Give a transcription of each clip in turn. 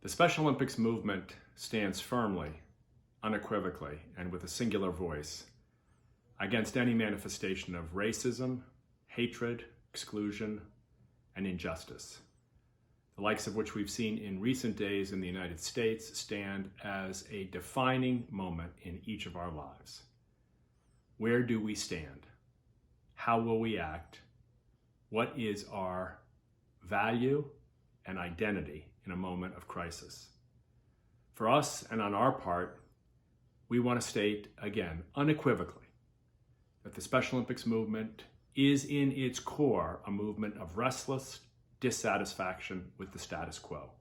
The Special Olympics movement stands firmly, unequivocally, and with a singular voice against any manifestation of racism, hatred, exclusion, and injustice, the likes of which we've seen in recent days in the United States stand as a defining moment in each of our lives. Where do we stand? How will we act? What is our value and identity in a moment of crisis? For us, and on our part, we want to state again, unequivocally, that the Special Olympics movement is in its core a movement of restless dissatisfaction with the status quo.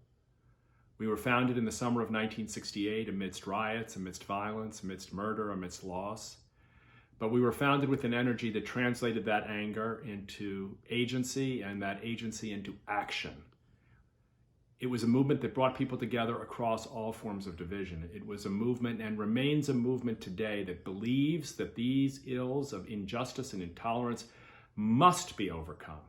We were founded in the summer of 1968 amidst riots, amidst violence, amidst murder, amidst loss. But we were founded with an energy that translated that anger into agency and that agency into action. It was a movement that brought people together across all forms of division. It was a movement and remains a movement today that believes that these ills of injustice and intolerance must be overcome,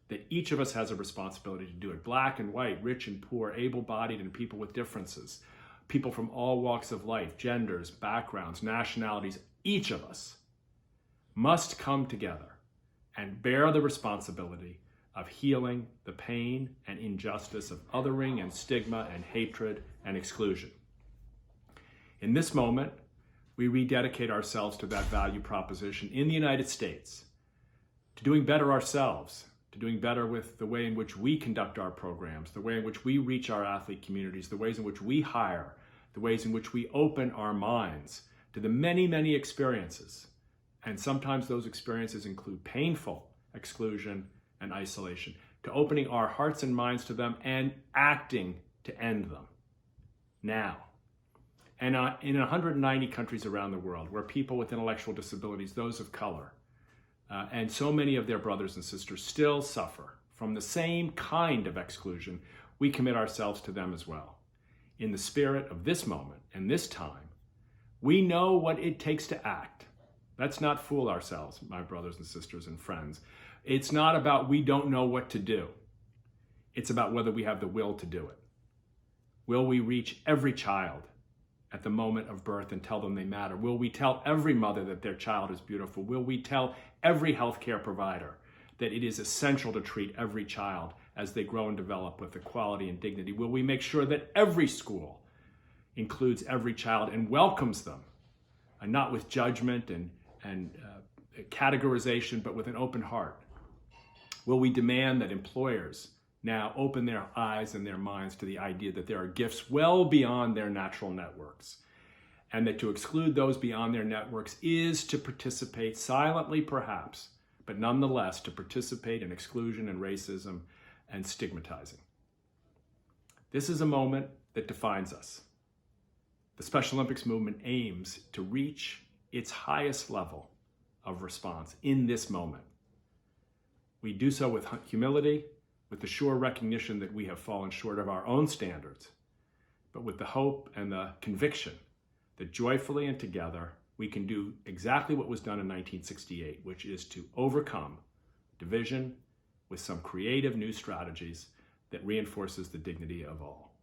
that each of us has a responsibility to do it. Black and white, rich and poor, able-bodied and people with differences, people from all walks of life, genders, backgrounds, nationalities, each of us must come together and bear the responsibility of healing the pain and injustice of othering and stigma and hatred and exclusion. In this moment, we rededicate ourselves to that value proposition in the United States, to doing better ourselves, to doing better with the way in which we conduct our programs, the way in which we reach our athlete communities, the ways in which we hire, the ways in which we open our minds to the many, many experiences. And sometimes those experiences include painful exclusion and isolation, to opening our hearts and minds to them and acting to end them now. And in 190 countries around the world, where people with intellectual disabilities, those of color, and so many of their brothers and sisters still suffer from the same kind of exclusion, we commit ourselves to them as well. In the spirit of this moment and this time, we know what it takes to act. Let's not fool ourselves, my brothers and sisters and friends. It's not about we don't know what to do. It's about whether we have the will to do it. Will we reach every child at the moment of birth and tell them they matter? Will we tell every mother that their child is beautiful? Will we tell every healthcare provider that it is essential to treat every child as they grow and develop with equality and dignity? Will we make sure that every school includes every child and welcomes them, and not with judgment and categorization, but with an open heart? Will we demand that employers now open their eyes and their minds to the idea that there are gifts well beyond their natural networks, and that to exclude those beyond their networks is to participate silently perhaps, but nonetheless to participate in exclusion and racism and stigmatizing? This is a moment that defines us. The Special Olympics movement aims to reach its highest level of response in this moment. We do so with humility, with the sure recognition that we have fallen short of our own standards, but with the hope and the conviction that joyfully and together we can do exactly what was done in 1968, which is to overcome division with some creative new strategies that reinforces the dignity of all.